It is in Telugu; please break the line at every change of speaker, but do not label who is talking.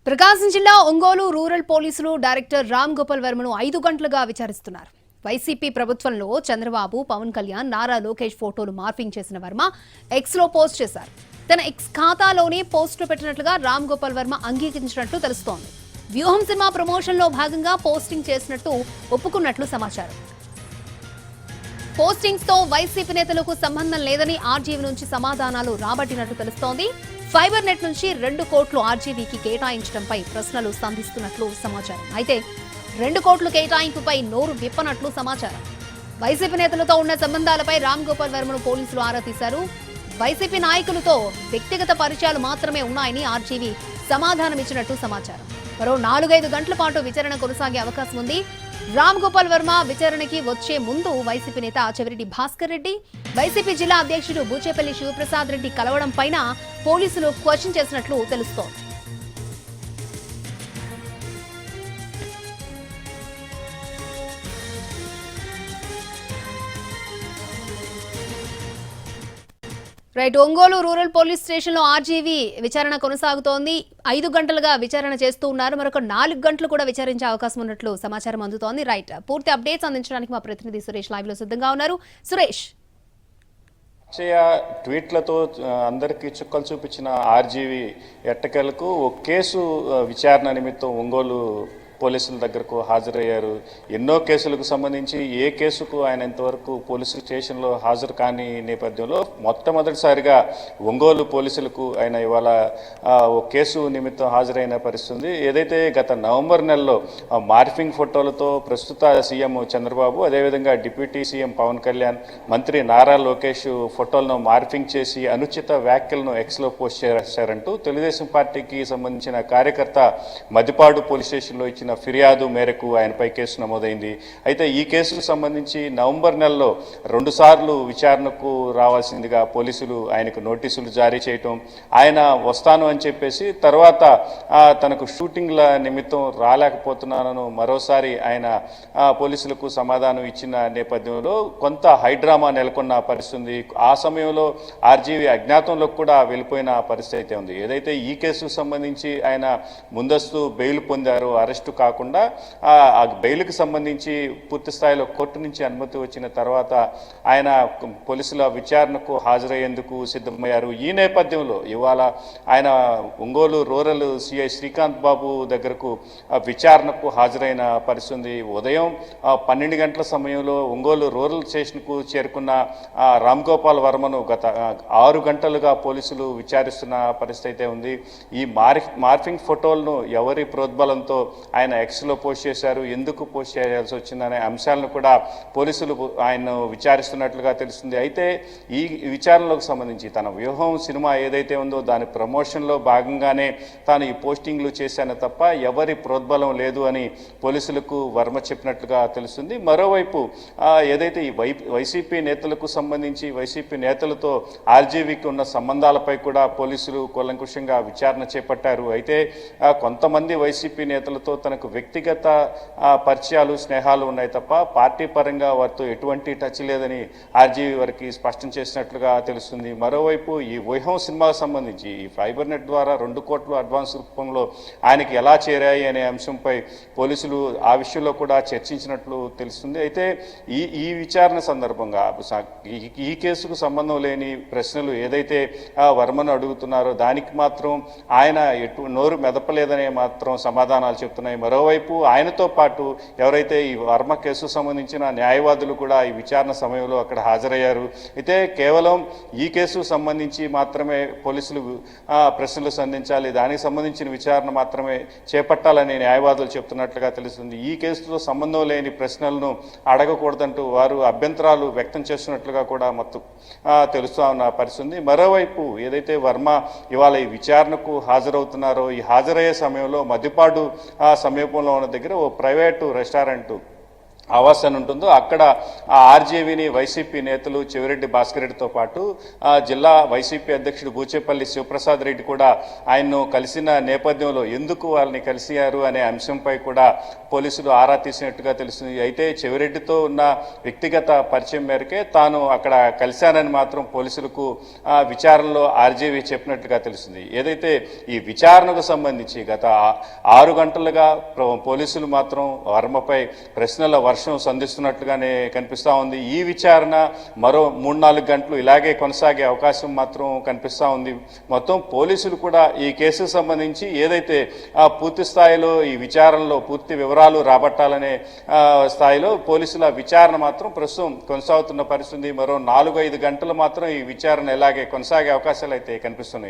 ప్రకాశం జిల్లా ఒంగోలు రూరల్ పోలీసులు డైరెక్టర్ రామ్ గోపాల్ వర్మను 5 గంటలుగా విచారిస్తున్నారు. వైసీపీ ప్రభుత్వంలో చంద్రబాబు, పవన్ కళ్యాణ్, నారా లోకేష్ ఫోటోలు మార్పింగ్ చేసిన వర్మ ఎక్స్ లో పోస్ట్ చేశారు. తన ఎక్స్ ఖాతాలోనే పోస్టులు పెట్టినట్లుగా రామ్ గోపాల్ వర్మ అంగీకరించినట్లు తెలుస్తోంది. వ్యూహం సినిమా ప్రమోషన్ లో భాగంగా పోస్టింగ్ చేసినట్టు ఒప్పుకున్నట్లు సమాచారం. పోస్టింగ్స్ తో వైసీపీ నేతలకు సంబంధం లేదని ఆర్జీవీ నుంచి సమాధానాలు రాబట్టినట్టు తెలుస్తోంది. ఫైబర్ నెట్ నుంచి 2 కోట్లు ఆర్జీవీకి కేటాయించడంపై ప్రశ్నలు సంధిస్తున్నట్లు సమాచారం. అయితే 2 కోట్ల కేటాయింపుపై నోరు విప్పనట్లు సమాచారం. వైసీపీ నేతలతో ఉన్న సంబంధాలపై రామ్ గోపాల్ వర్మను పోలీసులు ఆరా తీశారు. వైసీపీ నాయకులతో వ్యక్తిగత పరిచయాలు మాత్రమే ఉన్నాయని ఆర్జీవీ సమాధానమిచ్చినట్టు సమాచారం. మరో 4-5 గంటల పాటు విచారణ కొనసాగే అవకాశం ఉంది. రామ్ గోపాల్ వర్మ విచారణకి వచ్చే ముందు వైసీపీ నేత చెవిరెడ్డి భాస్కర్ రెడ్డి, వైసీపీ జిల్లా అధ్యక్షుడు బూచేపల్లి శివప్రసాద్ రెడ్డి కలవడం పైన పోలీసులు క్వశ్చన్ చేసినట్లు తెలుస్తోంది. Right, Ongole rural police station లో ఆర్జీవీ విచారణ కొనసాగుతోంది. 5 గంటలుగా విచారణ చేస్తూ ఉన్నారు. మరొక 4 గంటలు కూడా విచారించే అవకాశం ఉన్నట్లు సమాచారం అందుతోంది. రైట్, పూర్తి అప్డేట్స్ అందించడానికి మా ప్రతినిధి సురేష్ లైవ్ లో సిద్ధంగా ఉన్నారు. సురేష్,
ట్వీట్లతో అందరికీ చుక్కలు చూపించిన ఆర్జీవీ ఎట్టకేలకు ఒక కేసు విచారణ నిమిత్తం ఒంగోలు పోలీసుల దగ్గరకు హాజరయ్యారు. ఎన్నో కేసులకు సంబంధించి ఏ కేసుకు ఆయన ఇంతవరకు పోలీసు స్టేషన్లో హాజరు కాని నేపథ్యంలో మొట్టమొదటిసారిగా ఒంగోలు పోలీసులకు ఆయన ఇవాళ ఒక కేసు నిమిత్తం హాజరైన పరిస్థితి. ఏదైతే గత నవంబర్ నెలలో మార్ఫింగ్ ఫోటోలతో ప్రస్తుత సీఎం చంద్రబాబు, అదేవిధంగా డిప్యూటీ సీఎం పవన్ కళ్యాణ్, మంత్రి నారా లోకేష్ ఫోటోలను మార్ఫింగ్ చేసి అనుచిత వ్యాఖ్యలను ఎక్స్లో పోస్ట్ చేశారంటూ తెలుగుదేశం పార్టీకి సంబంధించిన కార్యకర్త మదిపాడు పోలీస్ స్టేషన్లో ఇచ్చిన ఫిర్యాదు మేరకు ఆయనపై కేసు నమోదైంది. అయితే ఈ కేసుకు సంబంధించి నవంబర్ నెలలో 2 సార్లు విచారణకు రావాల్సిందిగా పోలీసులు ఆయనకు నోటీసులు జారీ చేయటం, ఆయన వస్తాను అని చెప్పేసి తర్వాత తనకు షూటింగ్ల నిమిత్తం రాలేకపోతున్నానని మరోసారి ఆయన పోలీసులకు సమాధానం ఇచ్చిన నేపథ్యంలో కొంత హైడ్రామా నెలకొన్న పరిస్థితి. ఆ సమయంలో ఆర్జీవీ అజ్ఞాతంలోకి కూడా వెళ్ళిపోయిన పరిస్థితి అయితే ఉంది. ఏదైతే ఈ కేసుకు సంబంధించి ఆయన ముందస్తు బెయిల్ పొందారో, అరెస్టు కాకుండా ఆ బెయిల్కి సంబంధించి పూర్తి స్థాయిలో కోర్టు నుంచి అనుమతి వచ్చిన తర్వాత ఆయన పోలీసుల విచారణకు హాజరయ్యేందుకు సిద్ధమయ్యారు. ఈ నేపథ్యంలో ఇవాళ ఆయన ఒంగోలు రూరల్ సిఐ శ్రీకాంత్ బాబు దగ్గరకు విచారణకు హాజరైన పరిస్థితి. ఉదయం 12 గంటల సమయంలో ఒంగోలు రూరల్ స్టేషన్కు చేరుకున్న రామ్ గోపాల్ వర్మను గత 6 గంటలుగా పోలీసులు విచారిస్తున్న పరిస్థితి అయితే ఉంది. ఈ మార్ఫింగ్ ఫోటోలను ఎవరి ప్రోద్బలంతో ఆయన ఎక్స్లో పోస్ట్ చేశారు, ఎందుకు పోస్ట్ చేయాల్సి వచ్చిందనే అంశాలను కూడా పోలీసులు ఆయన విచారిస్తున్నట్లుగా తెలుస్తుంది. అయితే ఈ విచారణలకు సంబంధించి తన వ్యూహం సినిమా ఏదైతే ఉందో దాని ప్రమోషన్లో భాగంగానే తాను ఈ పోస్టింగ్లు చేశాను తప్ప ఎవరి ప్రోద్బలం లేదు అని పోలీసులకు వర్మ చెప్పినట్లుగా తెలుస్తుంది. మరోవైపు ఏదైతే ఈ వైసీపీ నేతలకు సంబంధించి వైసీపీ నేతలతో ఆర్జీవీకి ఉన్న సంబంధాలపై కూడా పోలీసులు కూలంకుషంగా విచారణ చేపట్టారు. అయితే కొంతమంది వైసీపీ నేతలతో తనకు వ్యక్తిగత పరిచయాలు, స్నేహాలు ఉన్నాయి తప్ప పార్టీ పరంగా వారితో ఎటువంటి టచ్ లేదని ఆర్జీవీ వారికి స్పష్టం చేసినట్లుగా తెలుస్తుంది. మరోవైపు ఈ వ్యూహం సినిమాకు సంబంధించి ఈ ఫైబర్ నెట్ ద్వారా 2 కోట్లు అడ్వాన్స్ రూపంలో ఆయనకి ఎలా చేరాయి అనే అంశంపై పోలీసులు ఆ విషయంలో కూడా చర్చించినట్లు తెలుస్తుంది. అయితే ఈ విచారణ సందర్భంగా ఈ కేసుకు సంబంధం లేని ప్రశ్నలు ఏదైతే వర్మను అడుగుతున్నారో దానికి మాత్రం ఆయన నోరు మెదపలేదనే మాత్రం సమాధానాలు చెప్తున్నాయి. మరోవైపు ఆయనతో పాటు ఎవరైతే ఈ వర్మ కేసుకు సంబంధించిన న్యాయవాదులు కూడా ఈ విచారణ సమయంలో అక్కడ హాజరయ్యారు. అయితే కేవలం ఈ కేసుకు సంబంధించి మాత్రమే పోలీసులు ప్రశ్నలు సంధించాలి, దానికి సంబంధించిన విచారణ మాత్రమే చేపట్టాలని న్యాయవాదులు చెప్తున్నట్లుగా తెలుస్తుంది. ఈ కేసుతో సంబంధం లేని ప్రశ్నలను అడగకూడదంటూ వారు అభ్యంతరాలు వ్యక్తం చేస్తున్నట్లుగా కూడా మొత్తం తెలుస్తూ ఉన్న పరిస్థితి. మరోవైపు ఏదైతే వర్మ ఇవాళ ఈ విచారణకు హాజరవుతున్నారో ఈ హాజరయ్యే సమయంలో మదిపాడు సమీపంలో ఉన్న దగ్గర ఓ ప్రైవేటు రెస్టారెంట్ ఆవాస్ అని ఉంటుందో అక్కడ ఆ ఆర్జేవీని వైసీపీ నేతలు చెవిరెడ్డి భాస్కర్ రెడ్డితో పాటు జిల్లా వైసీపీ అధ్యక్షుడు బూచేపల్లి శివప్రసాద్ రెడ్డి కూడా ఆయన్ను కలిసిన నేపథ్యంలో ఎందుకు వాళ్ళని కలిశారు అనే అంశంపై కూడా పోలీసులు ఆరా తీసినట్టుగా తెలుస్తుంది. అయితే చెవిరెడ్డితో ఉన్న వ్యక్తిగత పరిచయం మేరకే తాను అక్కడ కలిశానని మాత్రం పోలీసులకు విచారణలో ఆర్జేవీ చెప్పినట్లుగా తెలుస్తుంది. ఏదైతే ఈ విచారణకు సంబంధించి గత 6 గంటలుగా పోలీసులు మాత్రం వర్మపై ప్రశ్నల వర్షం సంధిస్తున్నట్లుగానే కనిపిస్తూ ఉంది. ఈ విచారణ మరో 3-4 గంటలు ఇలాగే కొనసాగే అవకాశం మాత్రం కనిపిస్తూ ఉంది. మొత్తం పోలీసులు కూడా ఈ కేసుకు సంబంధించి ఏదైతే పూర్తి స్థాయిలో ఈ విచారణలో పూర్తి వివరాలు రాబట్టాలనే స్థాయిలో పోలీసుల విచారణ మాత్రం ప్రస్తుతం కొనసాగుతున్న పరిస్థితి. మరో 4-5 గంటలు మాత్రం ఈ విచారణ ఇలాగే కొనసాగే అవకాశాలు అయితే కనిపిస్తున్నాయి.